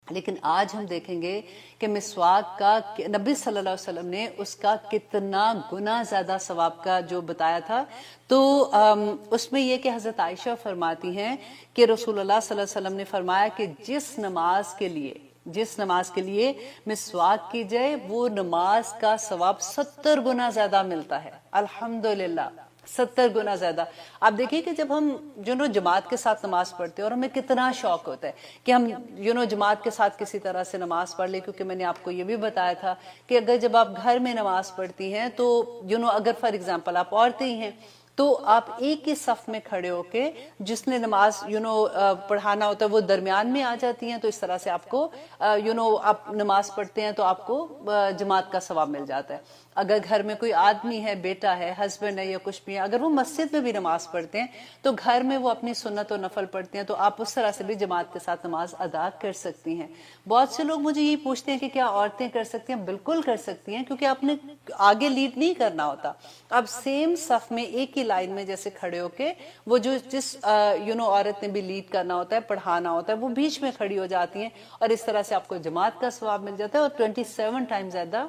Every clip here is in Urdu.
لیکن آج ہم دیکھیں گے کہ مسواک کا نبی صلی اللہ علیہ وسلم نے اس کا کتنا گنا زیادہ ثواب کا جو بتایا تھا. تو اس میں یہ کہ حضرت عائشہ فرماتی ہیں کہ رسول اللہ صلی اللہ علیہ وسلم نے فرمایا کہ جس نماز کے لیے مسواک کی جائے وہ نماز کا ثواب 70 گنا زیادہ ملتا ہے. الحمدللہ 70 گنا زیادہ. آپ دیکھیے کہ جب ہم جماعت کے ساتھ نماز پڑھتے ہیں اور ہمیں کتنا شوق ہوتا ہے کہ ہم جماعت کے ساتھ کسی طرح سے نماز پڑھ لیں، کیونکہ میں نے آپ کو یہ بھی بتایا تھا کہ اگر جب آپ گھر میں نماز پڑھتی ہیں تو اگر فار ایگزامپل آپ عورتیں ہی ہیں تو آپ ایک ہی صف میں کھڑے ہو کے جس نے نماز پڑھانا ہوتا ہے وہ درمیان میں آ جاتی ہیں، تو اس طرح سے آپ کو آپ نماز پڑھتے ہیں تو آپ کو جماعت کا ثواب مل جاتا ہے. اگر گھر میں کوئی آدمی ہے، بیٹا ہے، ہسبینڈ ہے یا کچھ بھی ہے، اگر وہ مسجد میں بھی نماز پڑھتے ہیں تو گھر میں وہ اپنی سنت و نفل پڑھتے ہیں، تو آپ اس طرح سے بھی جماعت کے ساتھ نماز ادا کر سکتی ہیں. بہت سے لوگ مجھے یہ پوچھتے ہیں کہ کیا عورتیں کر سکتی ہیں؟ بالکل کر سکتی ہیں، کیونکہ آپ نے آگے لیڈ نہیں کرنا ہوتا. اب سیم صف میں ایک ہی لائن میں جیسے کھڑے ہو کے وہ جس عورت نے بھی لیڈ کرنا ہوتا ہے، پڑھانا ہوتا ہے، وہ بیچ میں کھڑی ہو جاتی ہیں اور اس طرح سے آپ کو جماعت کا ثواب مل جاتا ہے اور 27 ٹائم زیادہ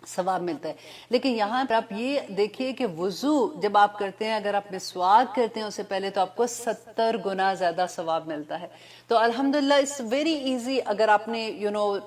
ثواب ملتا ہے. لیکن یہاں پر آپ یہ دیکھیے کہ وضو جب آپ کرتے ہیں، اگر آپ مسواک کرتے ہیں اس سے پہلے، تو آپ کو 70 گنا زیادہ ثواب ملتا ہے. تو الحمدللہ اٹس ویری ایزی. اگر آپ نے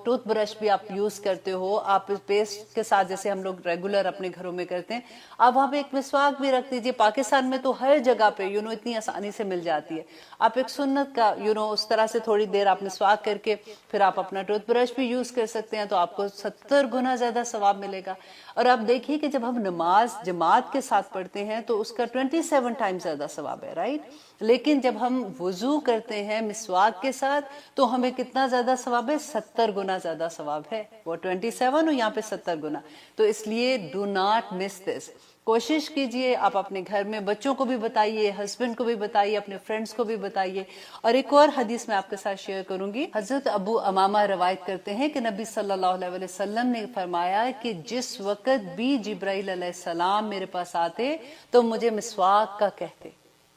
ٹوتھ برش بھی آپ یوز کرتے ہو، آپ پیسٹ کے ساتھ جیسے ہم لوگ ریگولر اپنے گھروں میں کرتے ہیں، آپ وہاں پہ ایک مسواک بھی رکھ دیجیے. پاکستان میں تو ہر جگہ پہ اتنی آسانی سے مل جاتی ہے. آپ ایک سنت کا اس طرح سے تھوڑی دیر آپ مسواک کر کے پھر آپ اپنا ٹوتھ برش بھی یوز کر سکتے ہیں، تو آپ کو 70 گنا زیادہ ثواب ملے گا. اور آپ دیکھیے کہ جب ہم نماز جماعت کے ساتھ پڑھتے ہیں تو اس کا 27 ٹائم زیادہ ثواب ہے، رائٹ. لیکن جب ہم وضو کرتے ہیں مسواک کے ساتھ تو ہمیں کتنا زیادہ ثواب ہے؟ 70 گنا زیادہ ثواب ہے. وہ 27 اور یہاں پہ 70 گنا. تو اس لیے ڈو ناٹ مس دس. کوشش کیجئے، آپ اپنے گھر میں بچوں کو بھی بتائیے، ہسبینڈ کو بھی بتائیے، اپنے فرینڈز کو بھی بتائیے. اور ایک اور حدیث میں آپ کے ساتھ شیئر کروں گی. حضرت ابو امامہ روایت کرتے ہیں کہ نبی صلی اللہ علیہ وسلم نے فرمایا کہ جس وقت بھی جبرائیل علیہ السلام میرے پاس آتے تو مجھے مسواک کا کہتے.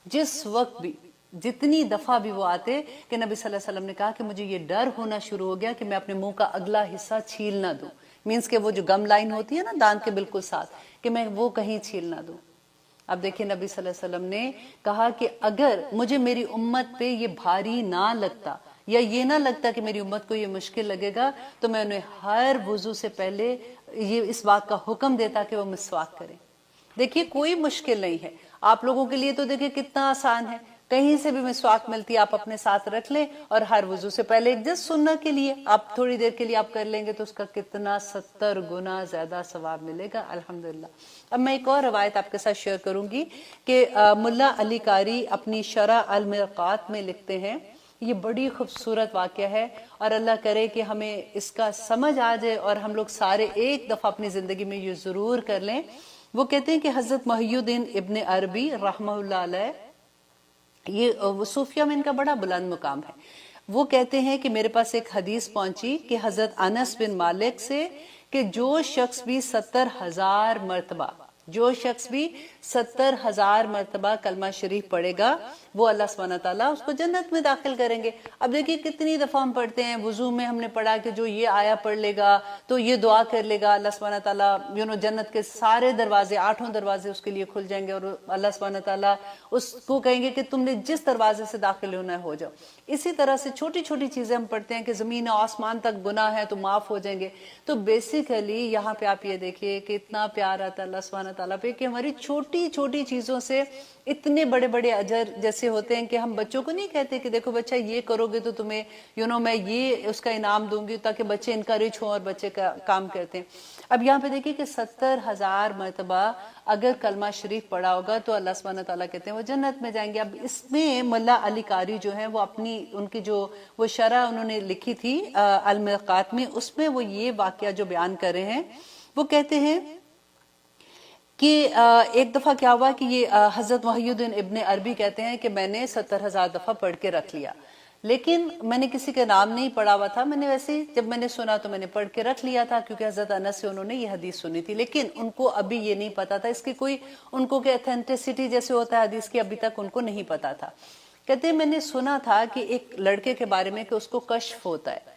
جس وقت بھی، جتنی دفعہ بھی وہ آتے، کہ نبی صلی اللہ علیہ وسلم نے کہا کہ مجھے یہ ڈر ہونا شروع ہو گیا کہ میں اپنے منہ کا اگلا حصہ چھیل نہ دوں. مینس کہ وہ جو گم لائن ہوتی ہے نا دانت کے بالکل ساتھ، کہ میں وہ کہیں چھیل نہ دوں. اب دیکھیں نبی صلی اللہ علیہ وسلم نے کہا کہ اگر مجھے میری امت پہ یہ بھاری نہ لگتا یا یہ نہ لگتا کہ میری امت کو یہ مشکل لگے گا، تو میں انہیں ہر وضو سے پہلے یہ اس بات کا حکم دیتا کہ وہ مسواک کریں. دیکھیے کوئی مشکل نہیں ہے. آپ لوگوں کے لیے تو دیکھیں کتنا آسان ہے، کہیں سے بھی مسواک ملتی ہے، آپ اپنے ساتھ رکھ لیں اور ہر وضو سے پہلے ایک جس سنت کے لیے آپ تھوڑی دیر کے لیے آپ کر لیں گے تو اس کا کتنا 70 گنا زیادہ ثواب ملے گا. الحمدللہ. اب میں ایک اور روایت آپ کے ساتھ شیئر کروں گی کہ ملا علی قاری اپنی شرح المرقات میں لکھتے ہیں. یہ بڑی خوبصورت واقعہ ہے اور اللہ کرے کہ ہمیں اس کا سمجھ آ جائے اور ہم لوگ سارے ایک دفعہ اپنی زندگی میں یہ ضرور کر لیں. وہ کہتے ہیں کہ حضرت محی الدین ابن عربی رحمہ اللہ علیہ، یہ صوفیہ میں ان کا بڑا بلند مقام ہے. وہ کہتے ہیں کہ میرے پاس ایک حدیث پہنچی کہ حضرت انس بن مالک سے کہ جو شخص بھی 70,000 مرتبہ کلمہ شریف پڑھے گا وہ اللہ سبحانہ تعالیٰ اس کو جنت میں داخل کریں گے. اب دیکھیے کتنی دفعہ ہم پڑھتے ہیں، وضو میں ہم نے پڑھا کہ جو یہ آیا پڑھ لے گا تو یہ دعا کر لے گا، اللہ سبحانہ تعالیٰ جنت کے سارے دروازے، 8 دروازے اس کے لیے کھل جائیں گے اور اللہ سبحانہ تعالیٰ اس کو کہیں گے کہ تم نے جس دروازے سے داخل ہونا ہے ہو جاؤ. اسی طرح سے چھوٹی چھوٹی چیزیں ہم پڑھتے ہیں کہ زمین و آسمان تک گناہ ہے تو معاف ہو جائیں گے. تو بیسیکلی یہاں پہ آپ یہ دیکھیے کہ اتنا پیار آتا ہے اللہ سبحانہ تعالیٰ پہ کہ ہماری چھوٹی چھوٹی چیزوں سے اتنے بڑے بڑے اجر جیسے ہوتے ہیں کہ ہم بچوں کو نہیں کہتے کہ دیکھو بچہ یہ کرو گے تو تمہیں میں یہ اس کا انعام دوں گی، تاکہ بچے انکریج ہوں اور بچے کا کام کرتے ہیں. اب یہاں پہ دیکھیے کہ 70,000 مرتبہ اگر کلمہ شریف پڑھا ہوگا تو اللہ سبحانہ تعالیٰ کہتے ہیں وہ جنت میں جائیں گے. اب اس میں ملا علی قاری جو ہیں وہ اپنی ان کی جو وہ شرح انہوں نے لکھی تھی المرقات میں، اس میں وہ یہ واقعہ جو بیان کر رہے ہیں، وہ کہتے ہیں کہ ایک دفعہ کیا ہوا کہ یہ حضرت محی الدین ابن عربی کہتے ہیں کہ میں نے 70,000 دفعہ پڑھ کے رکھ لیا، لیکن میں نے کسی کا نام نہیں پڑھا ہوا تھا. میں نے ویسے جب میں نے سنا تو میں نے پڑھ کے رکھ لیا تھا، کیونکہ حضرت انس سے انہوں نے یہ حدیث سنی تھی. لیکن ان کو ابھی یہ نہیں پتا تھا اس کی کوئی ان کو کہ ایتھینٹسٹی جیسے ہوتا ہے حدیث کی، ابھی تک ان کو نہیں پتا تھا. کہتے ہیں میں نے سنا تھا کہ ایک لڑکے کے بارے میں کہ اس کو کشف ہوتا ہے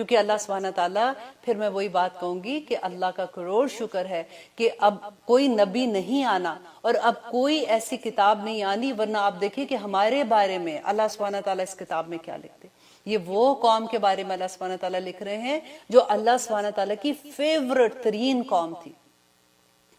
کیونکہ اللہ سبحانہ تعالیٰ، پھر میں وہی بات کہوں گی کہ اللہ کا کروڑ شکر ہے کہ اب کوئی نبی نہیں آنا اور اب کوئی ایسی کتاب نہیں آنی، ورنہ آپ دیکھیں کہ ہمارے بارے میں اللہ سبحانہ تعالیٰ اس کتاب میں کیا لکھتے. یہ وہ قوم کے بارے میں اللہ سبحانہ تعالیٰ لکھ رہے ہیں جو اللہ سبحانہ تعالیٰ کی فیورٹ ترین قوم تھی،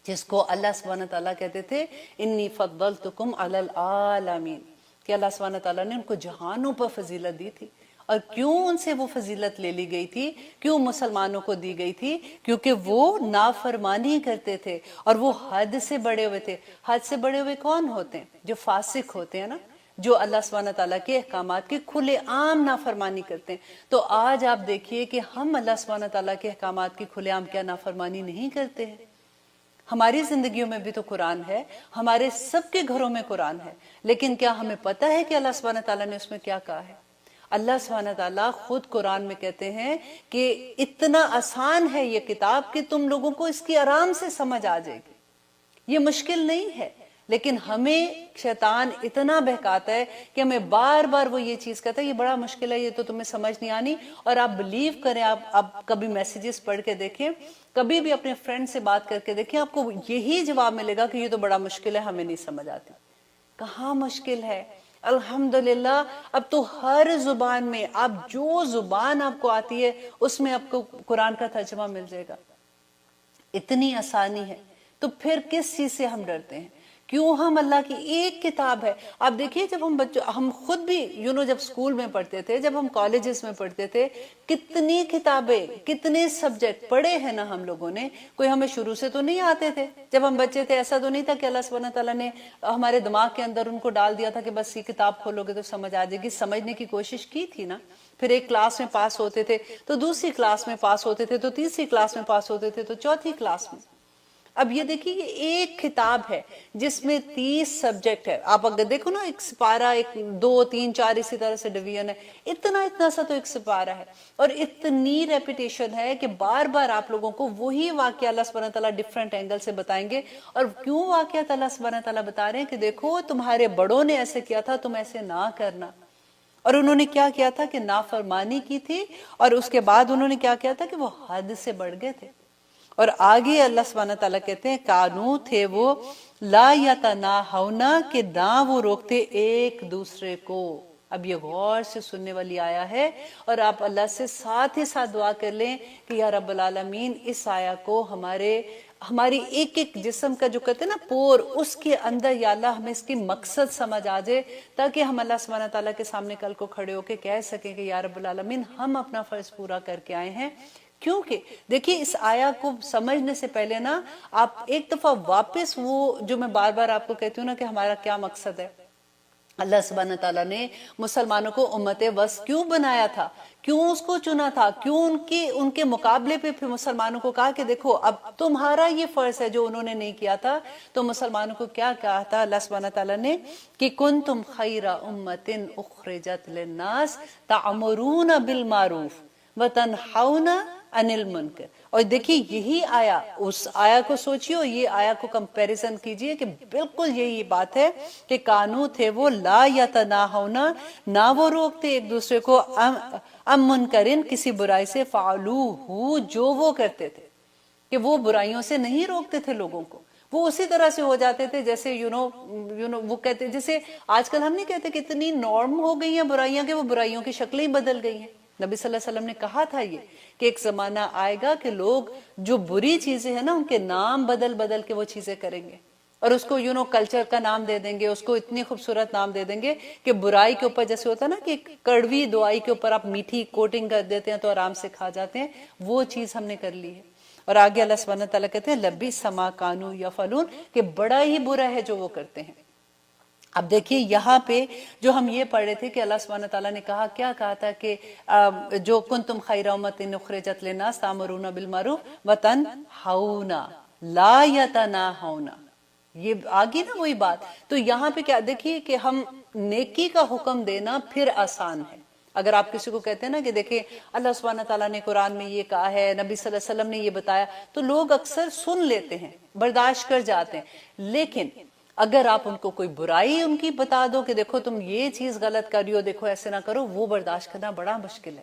جس کو اللہ سبحانہ تعالیٰ کہتے تھے انی فضلتکم علی العالمین، کہ اللہ سبحانہ تعالیٰ نے ان کو جہانوں پر فضیلت دی تھی. اور کیوں ان سے وہ فضیلت لے لی گئی تھی، کیوں مسلمانوں کو دی گئی تھی؟ کیونکہ وہ نافرمانی کرتے تھے اور وہ حد سے بڑے ہوئے تھے. حد سے بڑے ہوئے کون ہوتے ہیں؟ جو فاسق ہوتے ہیں نا، جو اللہ سبحانہ تعالیٰ کے احکامات کی کھلے عام نافرمانی کرتے ہیں. تو آج آپ دیکھیے کہ ہم اللہ سبحانہ تعالیٰ کے احکامات کی کھلے عام کیا نافرمانی نہیں کرتے ہیں. ہماری زندگیوں میں بھی تو قرآن ہے، ہمارے سب کے گھروں میں قرآن ہے، لیکن کیا ہمیں پتہ ہے کہ اللہ سبحانہ تعالیٰ نے اس میں کیا کہا ہے؟ اللہ سبحانہ تعالیٰ خود قرآن میں کہتے ہیں کہ اتنا آسان ہے یہ کتاب کہ تم لوگوں کو اس کی آرام سے سمجھ آ جائے گی، یہ مشکل نہیں ہے. لیکن ہمیں شیطان اتنا بہکاتا ہے کہ ہمیں بار بار وہ یہ چیز کہتا ہے یہ بڑا مشکل ہے، یہ تو تمہیں سمجھ نہیں آنی. اور آپ بلیو کریں، آپ کبھی میسیجز پڑھ کے دیکھیں، کبھی بھی اپنے فرینڈ سے بات کر کے دیکھیں، آپ کو یہی جواب ملے گا کہ یہ تو بڑا مشکل ہے، ہمیں نہیں سمجھ آتی. کہاں مشکل ہے؟ الحمدللہ اب تو ہر زبان میں، آپ جو زبان آپ کو آتی ہے اس میں آپ کو قرآن کا ترجمہ مل جائے گا. اتنی آسانی ہے. تو پھر کس چیز سے ہم ڈرتے ہیں؟ کیوں ہم اللہ کی ایک کتاب ہے. آپ دیکھیے جب ہم خود بھی جب اسکول میں پڑھتے تھے، جب ہم کالجز میں پڑھتے تھے، کتنی کتابیں، کتنے سبجیکٹ پڑھے ہیں نا ہم لوگوں نے. کوئی ہمیں شروع سے تو نہیں آتے تھے جب ہم بچے تھے، ایسا تو نہیں تھا کہ اللہ سبحانہ تعالیٰ نے ہمارے دماغ کے اندر ان کو ڈال دیا تھا کہ بس یہ کتاب کھولو گے تو سمجھ آ جائے گی. سمجھنے کی کوشش کی تھی نا. پھر ایک کلاس میں پاس ہوتے تھے تو دوسری کلاس میں پاس ہوتے تھے، تو تیسری کلاس میں پاس ہوتے تھے، تو چوتھی کلاس میں. اب یہ دیکھیے یہ ایک کتاب ہے جس میں 30 سبجیکٹ ہے. آپ اگر دیکھو نا، ایک سپارہ، 1 2 3 4 اسی طرح سے ڈویژن ہے. اتنا سا تو ایک سپارہ ہے، اور اتنی ریپیٹیشن ہے کہ بار بار آپ لوگوں کو وہی واقعہ اللہ سبحانہ تعالیٰ ڈیفرنٹ اینگل سے بتائیں گے. اور کیوں واقعات اللہ سبحانہ تعالیٰ بتا رہے ہیں کہ دیکھو تمہارے بڑوں نے ایسے کیا تھا، تم ایسے نہ کرنا. اور انہوں نے کیا کیا تھا کہ نافرمانی کی تھی، اور اس کے بعد انہوں نے کیا کیا تھا کہ وہ حد سے بڑھ گئے تھے. اور آگے اللہ سبحانہ تعالیٰ کہتے ہیں کانو تھے وہ لا یتناہونا، کہ نہ وہ روکتے ایک دوسرے کو. اب یہ غور سے سننے والی آیا ہے، اور آپ اللہ سے ساتھ ہی ساتھ دعا کر لیں کہ یا رب العالمین اس آیا کو ہماری ایک ایک جسم کا جو کہتے ہیں نا پور، اس کے اندر یا اللہ ہمیں اس کی مقصد سمجھ آ جائے، تاکہ ہم اللہ سبحانہ تعالیٰ کے سامنے کل کو کھڑے ہو کے کہہ سکیں کہ یا رب العالمین ہم اپنا فرض پورا کر کے آئے ہیں. کیونکہ دیکھیے اس آیا کو سمجھنے سے پہلے نا آپ ایک دفعہ واپس وہ جو میں بار بار آپ کو کہتی ہوں نا کہ ہمارا کیا مقصد ہے. اللہ سبحانہ تعالیٰ نے مسلمانوں کو امت وسط کیوں بنایا تھا، کیوں اس کو چنا تھا، کیوں ان کے مقابلے پہ پھر مسلمانوں کو کہا کہ دیکھو اب تمہارا یہ فرض ہے جو انہوں نے نہیں کیا تھا. تو مسلمانوں کو کیا کہا تھا اللہ سبحانہ تعالیٰ نے کہ کنتم خیر امت اخرجت للناس تعمرون بالمعروف وتنہون عن المنکر. اور دیکھیے یہی آیا، اس آیا کو سوچیے اور یہ آیا کو کمپیریزن کیجئے کہ بالکل یہی بات ہے کہ کانو تھے وہ لا یتناہونا، نہ وہ روکتے ایک دوسرے کو ام منکرن، کسی برائی سے، فعلوہ، جو وہ کرتے تھے. کہ وہ برائیوں سے نہیں روکتے تھے لوگوں کو، وہ اسی طرح سے ہو جاتے تھے جیسے وہ کہتے، جیسے آج کل ہم نہیں کہتے کہ اتنی نارم ہو گئی ہیں برائیاں کہ وہ برائیوں کی شکلیں ہی بدل گئی ہیں. نبی صلی اللہ علیہ وسلم نے کہا تھا یہ کہ ایک زمانہ آئے گا کہ لوگ جو بری چیزیں ہیں نا ان کے نام بدل بدل کے وہ چیزیں کریں گے، اور اس کو کلچر کا نام دے دیں گے، اس کو اتنی خوبصورت نام دے دیں گے کہ برائی کے اوپر جیسے ہوتا ہے نا کہ کڑوی دوائی کے اوپر آپ میٹھی کوٹنگ کر دیتے ہیں تو آرام سے کھا جاتے ہیں، وہ چیز ہم نے کر لی ہے. اور آگے اللہ سبحانہ تعالیٰ کہتے ہیں لبئس ما کانوا یفعلون، کہ بڑا ہی برا ہے جو وہ کرتے ہیں. اب دیکھیے یہاں پہ جو ہم یہ پڑھ رہے تھے کہ اللہ سبحانہ تعالیٰ نے کیا کہا تھا کہ جو کنتم خیر امت اخرجت للناس تأمرون بالمعروف وتنہون لا یتناہون، یہ آگے نا وہی بات. تو یہاں پہ کیا دیکھیے کہ ہم نیکی کا حکم دینا پھر آسان ہے. اگر آپ کسی کو کہتے ہیں نا کہ دیکھیں اللہ سبحانہ تعالیٰ نے قرآن میں یہ کہا ہے، نبی صلی اللہ علیہ وسلم نے یہ بتایا، تو لوگ اکثر سن لیتے ہیں، برداشت کر جاتے ہیں. لیکن اگر آپ ان کو کوئی برائی ان کی بتا دو کہ دیکھو تم یہ چیز غلط کر رہی ہو، دیکھو ایسے نہ کرو، وہ برداشت کرنا بڑا مشکل ہے.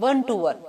1 to 1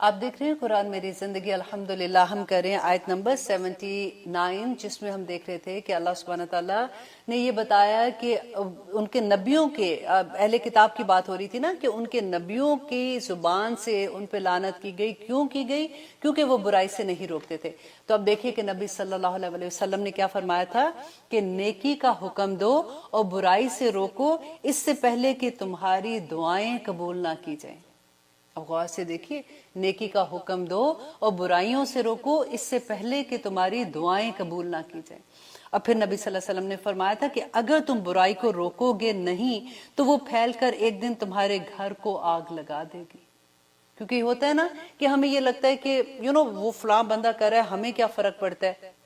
آپ دیکھ رہے ہیں قرآن میری زندگی، الحمدللہ ہم کر رہے ہیں آیت نمبر 79، جس میں ہم دیکھ رہے تھے کہ اللہ سبحانہ تعالیٰ نے یہ بتایا کہ ان کے نبیوں کے، اہل کتاب کی بات ہو رہی تھی نا، کہ ان کے نبیوں کی زبان سے ان پہ لعنت کی گئی. کیوں کی گئی؟ کیونکہ وہ برائی سے نہیں روکتے تھے. تو اب دیکھیے کہ نبی صلی اللہ علیہ وسلم نے کیا فرمایا تھا کہ نیکی کا حکم دو اور برائی سے روکو، اس سے پہلے کہ تمہاری دعائیں قبول نہ کی جائیں. اب غور سے دیکھیے، نیکی کا حکم دو اور برائیوں سے روکو، اس سے پہلے کہ تمہاری دعائیں قبول نہ کی جائیں. اور پھر نبی صلی اللہ علیہ وسلم نے فرمایا تھا کہ اگر تم برائی کو روکو گے نہیں تو وہ پھیل کر ایک دن تمہارے گھر کو آگ لگا دے گی. کیونکہ ہوتا ہے نا کہ ہمیں یہ لگتا ہے کہ وہ فلاں بندہ کر رہا ہے، ہمیں کیا فرق پڑتا ہے.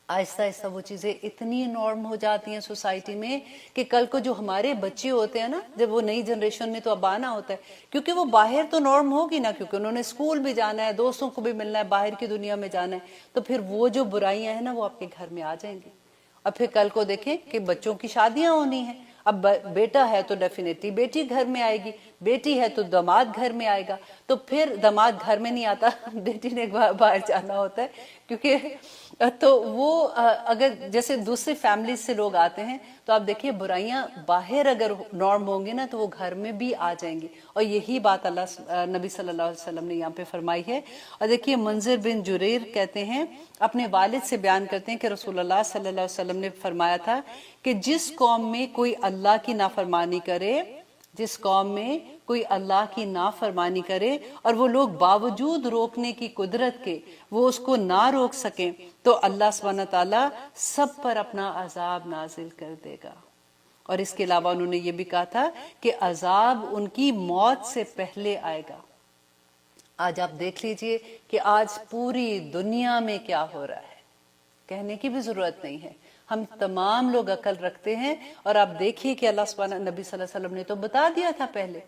آہستہ آہستہ وہ چیزیں اتنی نارم ہو جاتی ہیں سوسائٹی میں کہ کل کو جو ہمارے بچے ہوتے ہیں نا، جب وہ نئی جنریشن میں تو اب آنا ہوتا ہے، کیونکہ وہ باہر تو نارم ہوگی نا، کیونکہ انہوں نے اسکول بھی جانا ہے، دوستوں کو بھی ملنا ہے، باہر کی دنیا میں جانا ہے، تو پھر وہ جو برائیاں ہیں نا وہ آپ کے گھر میں آ جائیں گی. اور پھر کل کو دیکھیں کہ بچوں کی شادیاں ہونی ہیں. اب بیٹا ہے تو ڈیفینیٹلی بیٹی گھر میں آئے گی، بیٹی ہے تو داماد گھر میں آئے گا. تو پھر داماد گھر میں نہیں آتا، بیٹی نے باہر جانا ہوتا ہے. کیونکہ تو وہ اگر جیسے دوسری فیملی سے لوگ آتے ہیں تو آپ دیکھیے برائیاں باہر اگر نارم ہوں گی نا تو وہ گھر میں بھی آ جائیں گی. اور یہی بات نبی صلی اللہ علیہ وسلم نے یہاں پہ فرمائی ہے. اور دیکھیے منذر بن جریر کہتے ہیں، اپنے والد سے بیان کرتے ہیں کہ رسول اللہ صلی اللہ علیہ وسلم نے فرمایا تھا کہ جس قوم میں کوئی اللہ کی نافرمانی کرے، جس قوم میں کوئی اللہ کی نافرمانی کرے اور وہ لوگ باوجود روکنے کی قدرت کے وہ اس کو نہ روک سکیں، تو اللہ سبحانہ تعالیٰ سب پر اپنا عذاب نازل کر دے گا. اور اس کے علاوہ انہوں نے یہ بھی کہا تھا کہ عذاب ان کی موت سے پہلے آئے گا. آج آپ دیکھ لیجئے کہ آج پوری دنیا میں کیا ہو رہا ہے، کہنے کی بھی ضرورت نہیں ہے. ہم تمام لوگ عقل رکھتے ہیں، اور آپ دیکھیے کہ اللہ سبحانہ نبی صلی اللہ علیہ وسلم نے تو بتا دیا تھا پہلے.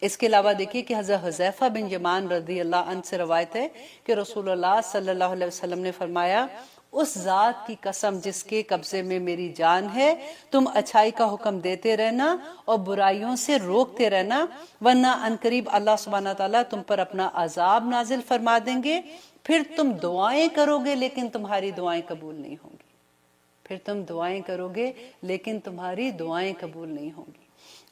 اس کے علاوہ دیکھیے کہ حضرت حذیفہ بن یمان رضی اللہ عنہ سے روایت ہے کہ رسول اللہ صلی اللہ علیہ وسلم نے فرمایا، اس ذات کی قسم جس کے قبضے میں میری جان ہے، تم اچھائی کا حکم دیتے رہنا اور برائیوں سے روکتے رہنا، ورنہ عنقریب اللہ سبحانہ تعالیٰ تم پر اپنا عذاب نازل فرما دیں گے. پھر تم دعائیں کرو گے لیکن تمہاری دعائیں قبول نہیں ہوں گی. پھر تم دعائیں کرو گے لیکن تمہاری دعائیں قبول نہیں ہوں گی.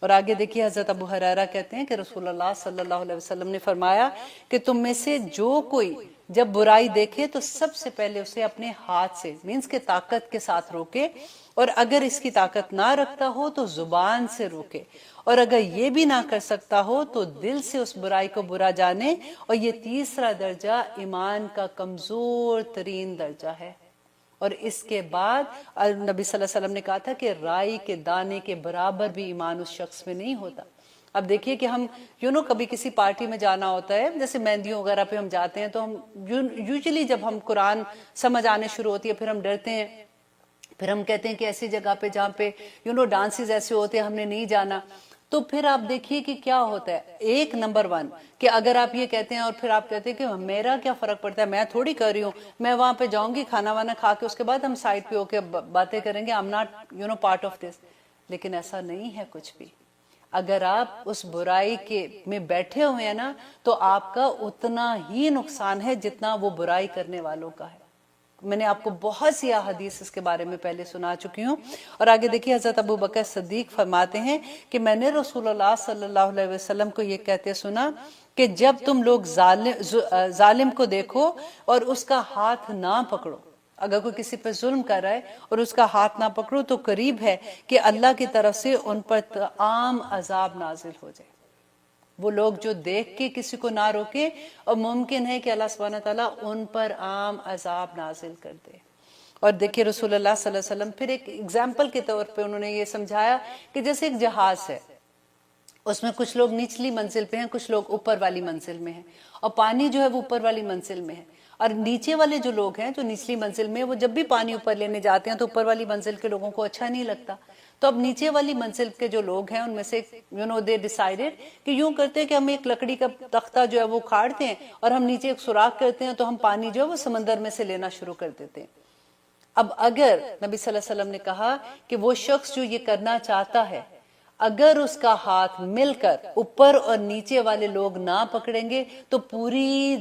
اور آگے دیکھیے حضرت ابو ہریرہ کہتے ہیں کہ رسول اللہ صلی اللہ علیہ وسلم نے فرمایا کہ تم میں سے جو کوئی جب برائی دیکھے تو سب سے پہلے اسے اپنے ہاتھ سے، مینس کے طاقت کے ساتھ روکے، اور اگر اس کی طاقت نہ رکھتا ہو تو زبان سے روکے، اور اگر یہ بھی نہ کر سکتا ہو تو دل سے اس برائی کو برا جانے. اور یہ تیسرا درجہ ایمان کا کمزور ترین درجہ ہے. اور اس کے بعد نبی صلی اللہ علیہ وسلم نے کہا تھا کہ رائی کے دانے کے برابر بھی ایمان اس شخص میں نہیں ہوتا. اب دیکھیے کہ ہم کبھی کسی پارٹی میں جانا ہوتا ہے، جیسے مہندیوں وغیرہ پہ ہم جاتے ہیں، تو ہم یوزلی جب ہم قرآن سمجھ آنے شروع ہوتی ہے پھر ہم ڈرتے ہیں، پھر ہم کہتے ہیں کہ ایسی جگہ پہ جہاں پہ ڈانسز ایسے ہوتے ہیں ہم نے نہیں جانا. تو پھر آپ دیکھیے کہ کیا ہوتا ہے. ایک نمبر 1 کہ اگر آپ یہ کہتے ہیں اور پھر آپ کہتے ہیں کہ میرا کیا فرق پڑتا ہے، میں تھوڑی کر رہی ہوں، میں وہاں پہ جاؤں گی کھانا وانا کھا کے اس کے بعد ہم سائڈ پہ ہو کے باتیں کریں گے، I'm not part of this. لیکن ایسا نہیں ہے کچھ بھی. اگر آپ اس برائی کے میں بیٹھے ہوئے ہیں نا تو آپ کا اتنا ہی نقصان ہے جتنا وہ برائی کرنے والوں کا ہے. میں نے آپ کو بہت سی احادیث اس کے بارے میں پہلے سنا چکی ہوں. اور آگے دیکھیے حضرت ابو بکر صدیق فرماتے ہیں کہ میں نے رسول اللہ صلی اللہ علیہ وسلم کو یہ کہتے سنا کہ جب تم لوگ ظالم کو دیکھو اور اس کا ہاتھ نہ پکڑو، اگر کوئی کسی پر ظلم کر رہا ہے اور اس کا ہاتھ نہ پکڑو تو قریب ہے کہ اللہ کی طرف سے ان پر عام عذاب نازل ہو جائے. وہ لوگ جو دیکھ کے کسی کو نہ روکے، اور ممکن ہے کہ اللہ سبحانہ تعالیٰ ان پر عام عذاب نازل کر دے. اور دیکھیے رسول اللہ صلی اللہ علیہ وسلم پھر ایک ایگزامپل کے طور پہ انہوں نے یہ سمجھایا کہ جیسے ایک جہاز ہے، اس میں کچھ لوگ نچلی منزل پہ ہیں، کچھ لوگ اوپر والی منزل میں ہیں، اور پانی جو ہے وہ اوپر والی منزل میں ہے. اور نیچے والے جو لوگ ہیں جو نچلی منزل میں، وہ جب بھی پانی اوپر لینے جاتے ہیں تو اوپر والی منزل کے لوگوں کو اچھا نہیں لگتا. تو اب نیچے والی منزل کے جو لوگ ہیں ان میں سے they decided کہ یوں کرتے ہیں کہ ہم ایک لکڑی کا تختہ جو ہے وہ کھاڑتے ہیں اور ہم نیچے ایک سوراخ کرتے ہیں، تو ہم پانی جو ہے وہ سمندر میں سے لینا شروع کر دیتے ہیں. اب اگر نبی صلی اللہ علیہ وسلم نے کہا کہ وہ شخص جو یہ کرنا چاہتا ہے اگر اس کا ہاتھ مل کر اوپر اور نیچے والے لوگ نہ پکڑیں گے تو پوری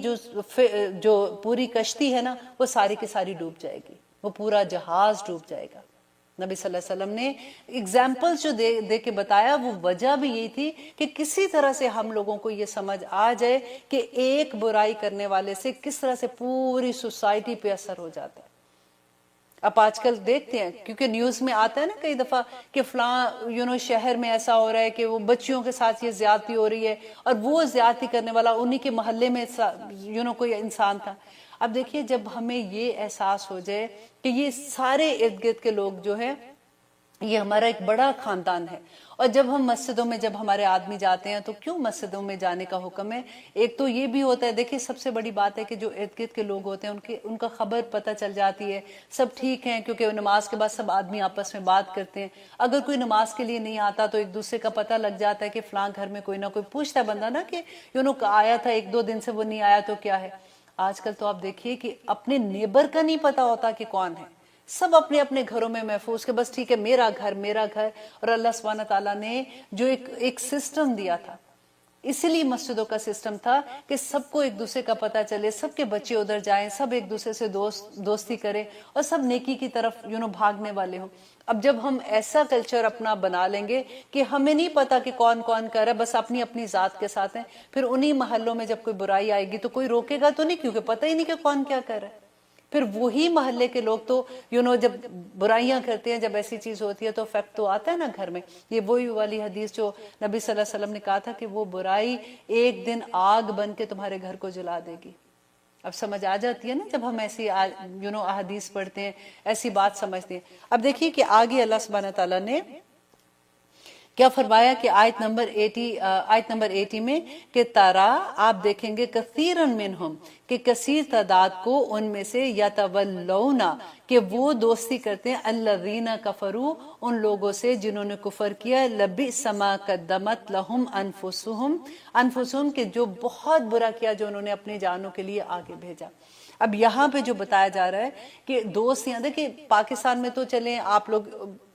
جو پوری کشتی ہے نا وہ ساری کی ساری ڈوب جائے گی، وہ پورا جہاز ڈوب جائے گا۔ نبی صلی اللہ علیہ وسلم نے اگزامپل جو دے کے بتایا، وہ وجہ بھی یہی تھی کہ کسی طرح سے ہم لوگوں کو یہ سمجھ آ جائے کہ ایک برائی کرنے والے سے کس طرح سے پوری سوسائٹی پہ اثر ہو جاتا ہے۔ اب آج کل دیکھتے ہیں، کیونکہ نیوز میں آتا ہے نا کئی دفعہ کہ فلاں شہر میں ایسا ہو رہا ہے کہ وہ بچیوں کے ساتھ یہ زیادتی ہو رہی ہے، اور وہ زیادتی کرنے والا انہی کے محلے میں کوئی انسان تھا۔ اب دیکھیے، جب ہمیں یہ احساس ہو جائے کہ یہ سارے ارد گرد کے لوگ جو ہیں یہ ہمارا ایک بڑا خاندان ہے، اور جب ہم مسجدوں میں جب ہمارے آدمی جاتے ہیں تو کیوں مسجدوں میں جانے کا حکم ہے؟ ایک تو یہ بھی ہوتا ہے، دیکھیں سب سے بڑی بات ہے کہ جو ارد گرد کے لوگ ہوتے ہیں ان کا خبر پتہ چل جاتی ہے، سب ٹھیک ہیں، کیونکہ نماز کے بعد سب آدمی آپس میں بات کرتے ہیں۔ اگر کوئی نماز کے لیے نہیں آتا تو ایک دوسرے کا پتہ لگ جاتا ہے کہ فلاں گھر میں کوئی نہ کوئی پوچھتا ہے بندہ نا کہ آیا تھا 1-2 دن سے وہ نہیں آیا تو کیا ہے۔ آج کل تو آپ دیکھیے کہ اپنے نیبر کا نہیں پتا ہوتا کہ کون ہے، سب اپنے اپنے گھروں میں محفوظ، کہ بس ٹھیک ہے میرا گھر میرا گھر۔ اور اللہ سبحانہ تعالیٰ نے جو ایک سسٹم دیا تھا، اسی لیے مسجدوں کا سسٹم تھا کہ سب کو ایک دوسرے کا پتہ چلے، سب کے بچے ادھر جائیں، سب ایک دوسرے سے دوستی کریں، اور سب نیکی کی طرف بھاگنے والے ہوں۔ اب جب ہم ایسا کلچر اپنا بنا لیں گے کہ ہمیں نہیں پتا کہ کون کون کر رہا ہے، بس اپنی اپنی ذات کے ساتھ ہیں، پھر انہی محلوں میں جب کوئی برائی آئے گی تو کوئی روکے گا تو نہیں، کیونکہ پتہ ہی نہیں کہ کون کیا کر رہا ہے۔ پھر وہی محلے کے لوگ تو جب برائیاں کرتے ہیں، جب ایسی چیز ہوتی ہے تو افیکٹ تو آتا ہے نا گھر میں۔ یہ وہی والی حدیث جو نبی صلی اللہ علیہ وسلم نے کہا تھا کہ وہ برائی ایک دن آگ بن کے تمہارے گھر کو جلا دے گی۔ اب سمجھ آ جاتی ہے نا جب ہم ایسی احادیث پڑھتے ہیں، ایسی بات سمجھتے ہیں۔ اب دیکھیے کہ آگے اللہ سبحانہ تعالیٰ نے کیا فرمایا کہ آیت نمبر 80 میں کہ تارا آپ دیکھیں گے کثیرن منہم کہ کثیر تعداد کو ان میں سے یتولونا کہ وہ دوستی کرتے ہیں الذین کفروا ان لوگوں سے جنہوں نے کفر کیا، لبئس ما قدمت لہم انفسہم کہ جو بہت برا کیا جو انہوں نے اپنی جانوں کے لیے آگے بھیجا۔ اب یہاں پہ جو بتایا جا رہا ہے کہ دوستیاں، دیکھیں پاکستان میں تو چلیں آپ لوگ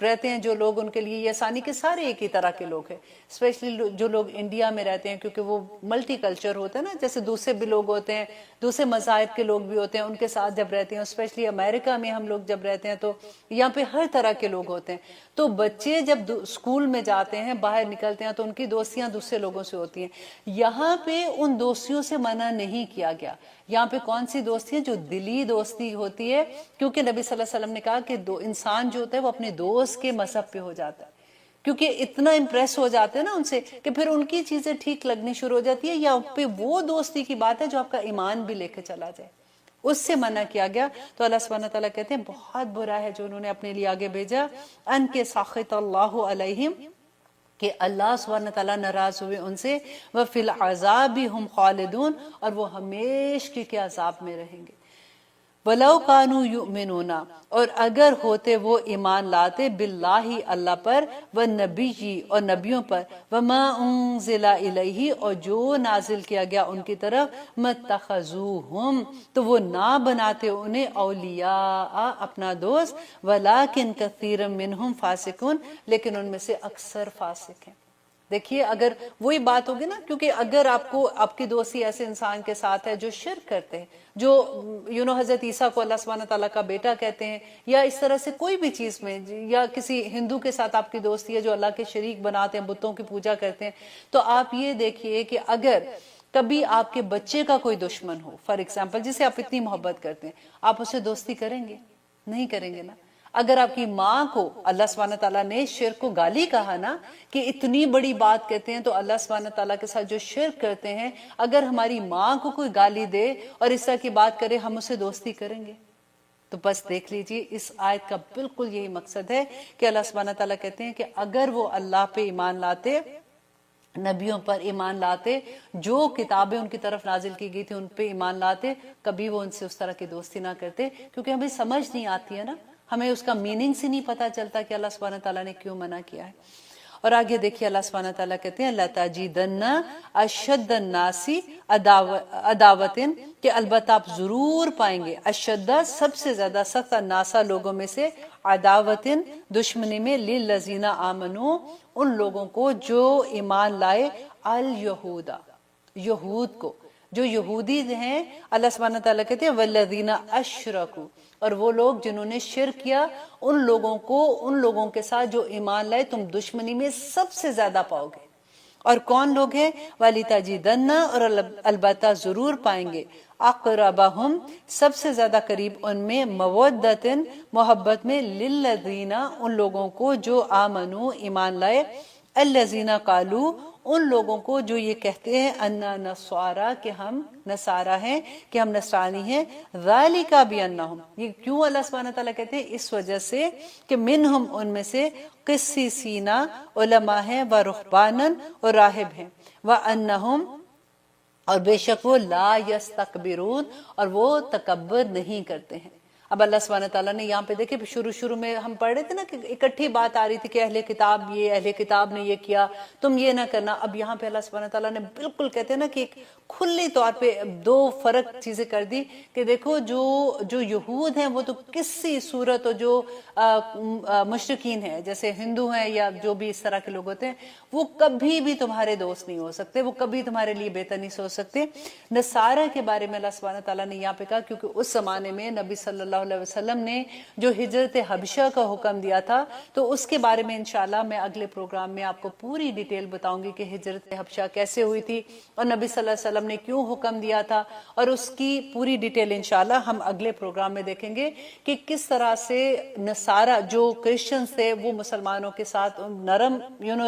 رہتے ہیں جو لوگ، ان کے لیے یہ آسانی کہ سارے ایک ہی طرح کے لوگ ہیں، اسپیشلی جو لوگ انڈیا میں رہتے ہیں کیونکہ وہ ملٹی کلچر ہوتا ہے نا، جیسے دوسرے بھی لوگ ہوتے ہیں، دوسرے مذاہب کے لوگ بھی ہوتے ہیں، ان کے ساتھ جب رہتے ہیں، اسپیشلی امریکہ میں ہم لوگ جب رہتے ہیں تو یہاں پہ ہر طرح کے لوگ ہوتے ہیں۔ تو بچے جب اسکول میں جاتے ہیں، باہر نکلتے ہیں تو ان کی دوستیاں دوسرے لوگوں سے ہوتی ہیں۔ یہاں پہ ان دوستیوں سے منع نہیں کیا گیا۔ یہاں پہ کون سی دوستی ہے؟ جو دلی دوستی ہوتی ہے، کیونکہ نبی صلی اللہ علیہ وسلم نے کہا کہ انسان جو ہوتا ہے وہ اپنے دوست کے مذہب پہ ہو جاتا ہے، کیونکہ اتنا امپریس ہو جاتے ہیں نا ان سے کہ پھر ان کی چیزیں ٹھیک لگنی شروع ہو جاتی ہے، یا پہ وہ دوستی کی بات ہے جو آپ کا ایمان بھی لے کے چلا جائے، اس سے منع کیا گیا۔ تو اللہ سبحانہ تعالیٰ کہتے ہیں بہت برا ہے جو انہوں نے اپنے لیے آگے بھیجا، ان کے ساخط اللہ علیہم کہ اللہ سبحانہ تعالیٰ ناراض ہوئے ان سے، وَفِي الْعَذَابِ هُمْ خَالِدُونَ اور وہ ہمیشہ کے عذاب میں رہیں گے۔ وَلَوْ كَانُوا يُؤْمِنُونَ اور اگر ہوتے وہ ایمان لاتے باللہ اللہ پر، وَالنَّبِيِّ اور نبیوں پر، وَمَا أُنزِلَ إِلَيْهِ اور جو نازل کیا گیا ان کی طرف، مَتَّخَذُوهُمْ تو وہ نہ بناتے انہیں اولیاء اپنا دوست، وَلَكِنْ كَثِيرًا مِّنْهُمْ فَاسِقُونَ لیکن ان میں سے اکثر فاسق ہیں۔ دیکھیے اگر وہی بات ہوگی نا، کیونکہ اگر آپ کی دوستی ایسے انسان کے ساتھ ہے جو شرک کرتے ہیں، جو حضرت عیسیٰ کو اللہ سبحانہ تعالیٰ کا بیٹا کہتے ہیں، یا اس طرح سے کوئی بھی چیز میں، یا کسی ہندو کے ساتھ آپ کی دوستی ہے جو اللہ کے شریک بناتے ہیں، بتوں کی پوجا کرتے ہیں، تو آپ یہ دیکھیے کہ اگر کبھی آپ کے بچے کا کوئی دشمن ہو، فار ایگزامپل جسے آپ اتنی محبت کرتے ہیں، آپ اسے دوستی کریں گے؟ نہیں کریں گے نا۔ اگر آپ کی ماں کو اللہ سبحانہ تعالیٰ نے شرک کو گالی کہا نا کہ اتنی بڑی بات کہتے ہیں، تو اللہ سبحانہ تعالیٰ کے ساتھ جو شرک کرتے ہیں، اگر ہماری ماں کو کوئی گالی دے اور اس طرح کی بات کرے، ہم اسے دوستی کریں گے؟ تو بس دیکھ لیجئے اس آیت کا بالکل یہی مقصد ہے کہ اللہ سبحانہ تعالیٰ کہتے ہیں کہ اگر وہ اللہ پہ ایمان لاتے، نبیوں پر ایمان لاتے، جو کتابیں ان کی طرف نازل کی گئی تھی ان پہ ایمان لاتے، کبھی وہ ان سے اس طرح کی دوستی نہ کرتے، کیونکہ ہمیں سمجھ نہیں آتی ہے نا، ہمیں اس کا میننگ سے نہیں پتا چلتا کہ اللہ سبحانہ تعالیٰ نے کیوں منع کیا ہے۔ اور آگے دیکھیے اللہ سبحانہ تعالیٰ کہتے ہیں لَتَجِدَنَّ أَشَدَّ النَّاسِ عَدَاوَةً کہ البتہ آپ ضرور پائیں گے اشدہ سب سے زیادہ سخت الناسا لوگوں میں سے عداوتن دشمنی میں للذین آمنو ان لوگوں کو جو ایمان لائے الیہودا یہود کو جو یہودی ہیں اللہ سبحانہ تعالیٰ کہتے ہیں والذین اشرکوا اور وہ لوگ جنہوں نے شرک کیا ان لوگوں کے ساتھ جو ایمان لائے تم دشمنی میں سب سے زیادہ پاؤ گے اور کون لوگ ہیں وَلِتَجِدَنَّ اور البتہ ضرور پائیں گے اقربہم سب سے زیادہ قریب ان میں مودتن محبت میں للذین ان لوگوں کو جو آمنو ایمان لائے الذین قالوا ان لوگوں کو جو یہ کہتے ہیں انا نصارا کہ ہم نصارہ ہیں کہ ہم نصرانی ہیں ذالک بانہم یہ کیوں اللہ سبحانہ تعالیٰ کہتے ہیں اس وجہ سے کہ منہم ان میں سے قسیسین علماء ہیں و رہبانن اور راہب ہیں وانہم اور بے شک وہ لا یستکبرون اور وہ تکبر نہیں کرتے ہیں اب اللہ سبحانہ تعالیٰ نے یہاں پہ دیکھے شروع میں ہم پڑھ رہے تھے نا کہ اکٹھی بات آ رہی تھی کہ اہل کتاب نے یہ کیا تم یہ نہ کرنا اب یہاں پہ اللہ سبحانہ تعالیٰ نے بالکل کہتے ہیں نا کہ ایک کھلی طور پہ دو فرق چیزیں کر دی کہ دیکھو جو یہود ہیں وہ تو کسی صورت اور جو مشرکین ہیں جیسے ہندو ہیں یا جو بھی اس طرح کے لوگ ہوتے ہیں وہ کبھی بھی تمہارے دوست نہیں ہو سکتے وہ کبھی تمہارے لیے بہتر نہیں سوچ سکتے نصارہ کے بارے میں اللہ سبحانہ تعالیٰ نے یہاں پہ کہا کیونکہ اس زمانے میں نبی صلی اللہ علیہ وسلم نے جو ہجرت حبشہ کا حکم دیا تھا تو اس کے بارے میں انشاءاللہ میں اگلے پروگرام میں آپ کو پوری ڈیٹیل بتاؤں گی کہ ہجرت حبشہ کیسے ہوئی تھی اور نبی صلی اللہ علیہ وسلم نے کیوں حکم دیا تھا اور اس کی پوری ڈیٹیل انشاءاللہ ہم اگلے پروگرام میں دیکھیں گے کہ کس طرح سے نصارہ جو کرسچنز تھے وہ مسلمانوں کے ساتھ نرم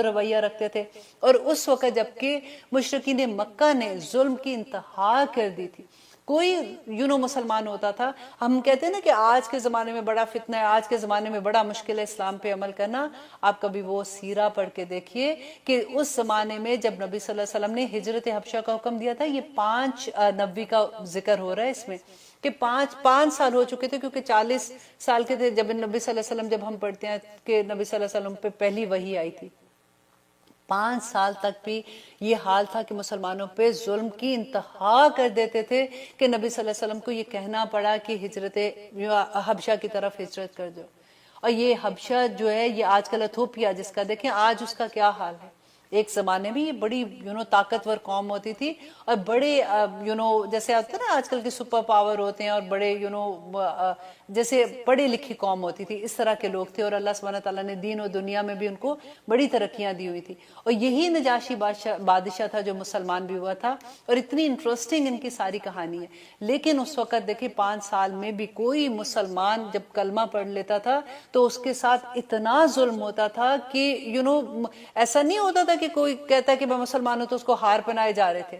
رویہ رکھتے تھے اور اس وقت جبکہ مشرکین مکہ نے ظلم کی انتہا کر دی تھی کوئی مسلمان ہوتا تھا ہم کہتے ہیں نا کہ آج کے زمانے میں بڑا فتنہ ہے آج کے زمانے میں بڑا مشکل ہے اسلام پہ عمل کرنا آپ کبھی وہ سیرہ پڑھ کے دیکھیے کہ اس زمانے میں جب نبی صلی اللہ علیہ وسلم نے ہجرت حبشہ کا حکم دیا تھا یہ 590 کا ذکر ہو رہا ہے اس میں کہ 5 سال ہو چکے تھے کیونکہ 40 سال کے تھے جب نبی صلی اللہ علیہ وسلم جب ہم پڑھتے ہیں کہ نبی صلی اللہ علیہ وسلم پہ پہلی وحی آئی تھی 5 سال تک بھی یہ حال تھا کہ مسلمانوں پہ ظلم کی انتہا کر دیتے تھے کہ نبی صلی اللہ علیہ وسلم کو یہ کہنا پڑا کہ ہجرت حبشہ کی طرف ہجرت کر دو اور یہ حبشہ جو ہے یہ آج کل ایتھوپیا جس کا دیکھیں آج اس کا کیا حال ہے ایک زمانے میں یہ بڑی طاقتور قوم ہوتی تھی اور بڑے جیسے آتے ہیں نا آج کل کے سپر پاور ہوتے ہیں اور بڑے جیسے پڑھی لکھی قوم ہوتی تھی اس طرح کے لوگ تھے اور اللہ سبحانہ تعالیٰ نے دین و دنیا میں بھی ان کو بڑی ترقیاں دی ہوئی تھی اور یہی نجاشی بادشاہ تھا جو مسلمان بھی ہوا تھا اور اتنی انٹرسٹنگ ان کی ساری کہانی ہے لیکن اس وقت دیکھیں 5 سال میں بھی کوئی مسلمان جب کلمہ پڑھ لیتا تھا تو اس کے ساتھ اتنا ظلم ہوتا تھا کہ ایسا نہیں ہوتا تھا کہ کوئی کہتا ہے کہ میں مسلمان ہوں تو اس کو ہار پہنائے جا رہے تھے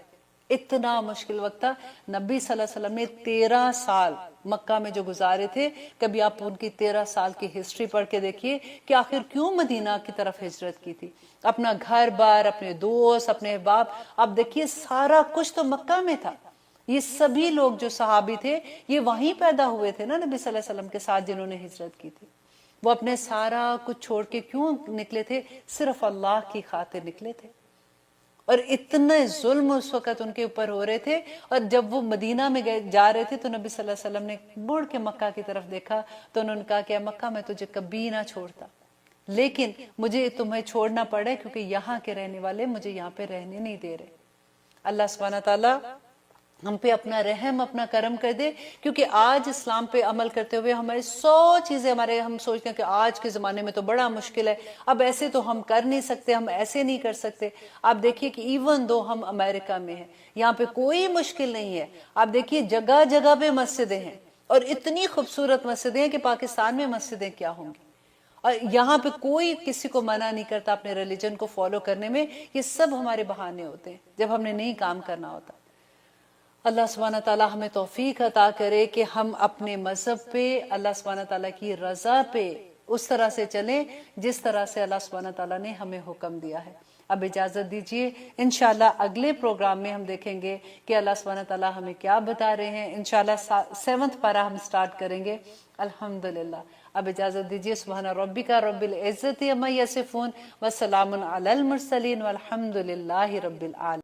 اتنا مشکل وقت تھا نبی صلی اللہ علیہ وسلم نے 13 سال مکہ میں جو گزارے تھے کبھی آپ ان کی 13 سال کی ہسٹری پڑھ کے دیکھیے کہ آخر کیوں مدینہ کی طرف ہجرت کی تھی اپنا گھر بار اپنے دوست اپنے احباب آپ دیکھیے سارا کچھ تو مکہ میں تھا یہ سبھی لوگ جو صحابی تھے یہ وہیں پیدا ہوئے تھے نا نبی صلی اللہ علیہ وسلم کے ساتھ جنہوں نے ہجرت کی تھی وہ اپنے سارا کچھ چھوڑ کے کیوں نکلے تھے صرف اللہ کی خاطر نکلے تھے اور اتنے ظلم اس وقت ان کے اوپر ہو رہے تھے اور جب وہ مدینہ میں جا رہے تھے تو نبی صلی اللہ علیہ وسلم نے مڑ کے مکہ کی طرف دیکھا تو انہوں نے کہا کہ مکہ میں تجھے کبھی نہ چھوڑتا لیکن مجھے تمہیں چھوڑنا پڑے کیونکہ یہاں کے رہنے والے مجھے یہاں پہ رہنے نہیں دے رہے اللہ سبحانہ تعالیٰ ہم پہ اپنا رحم اپنا کرم کر دے کیونکہ آج اسلام پہ عمل کرتے ہوئے ہمارے 100 چیزیں ہم سوچتے ہیں کہ آج کے زمانے میں تو بڑا مشکل ہے اب ایسے تو ہم کر نہیں سکتے ہم ایسے نہیں کر سکتے آپ دیکھیے کہ ایون دو ہم امریکہ میں ہیں یہاں پہ کوئی مشکل نہیں ہے آپ دیکھیے جگہ جگہ پہ مسجدیں ہیں اور اتنی خوبصورت مسجدیں ہیں کہ پاکستان میں مسجدیں کیا ہوں گی اور یہاں پہ کوئی کسی کو منع نہیں کرتا اپنے ریلیجن کو فالو کرنے میں یہ سب ہمارے بہانے ہوتے ہیں جب ہم نے نہیں کام کرنا ہوتا اللہ سبحانہ تعالیٰ ہمیں توفیق عطا کرے کہ ہم اپنے مذہب پہ اللہ سبحانہ تعالیٰ کی رضا پہ اس طرح سے چلیں جس طرح سے اللہ سبحانہ تعالیٰ نے ہمیں حکم دیا ہے اب اجازت دیجیے، انشاءاللہ اگلے پروگرام میں ہم دیکھیں گے کہ اللہ سبحانہ تعالیٰ ہمیں کیا بتا رہے ہیں. انشاءاللہ 7واں پارہ ہم سٹارٹ کریں گے الحمدللہ. اب اجازت دیجیے. سبحان ربک رب العزت عما یصفون وسلام علی المرسلین والحمدللہ رب العالمین.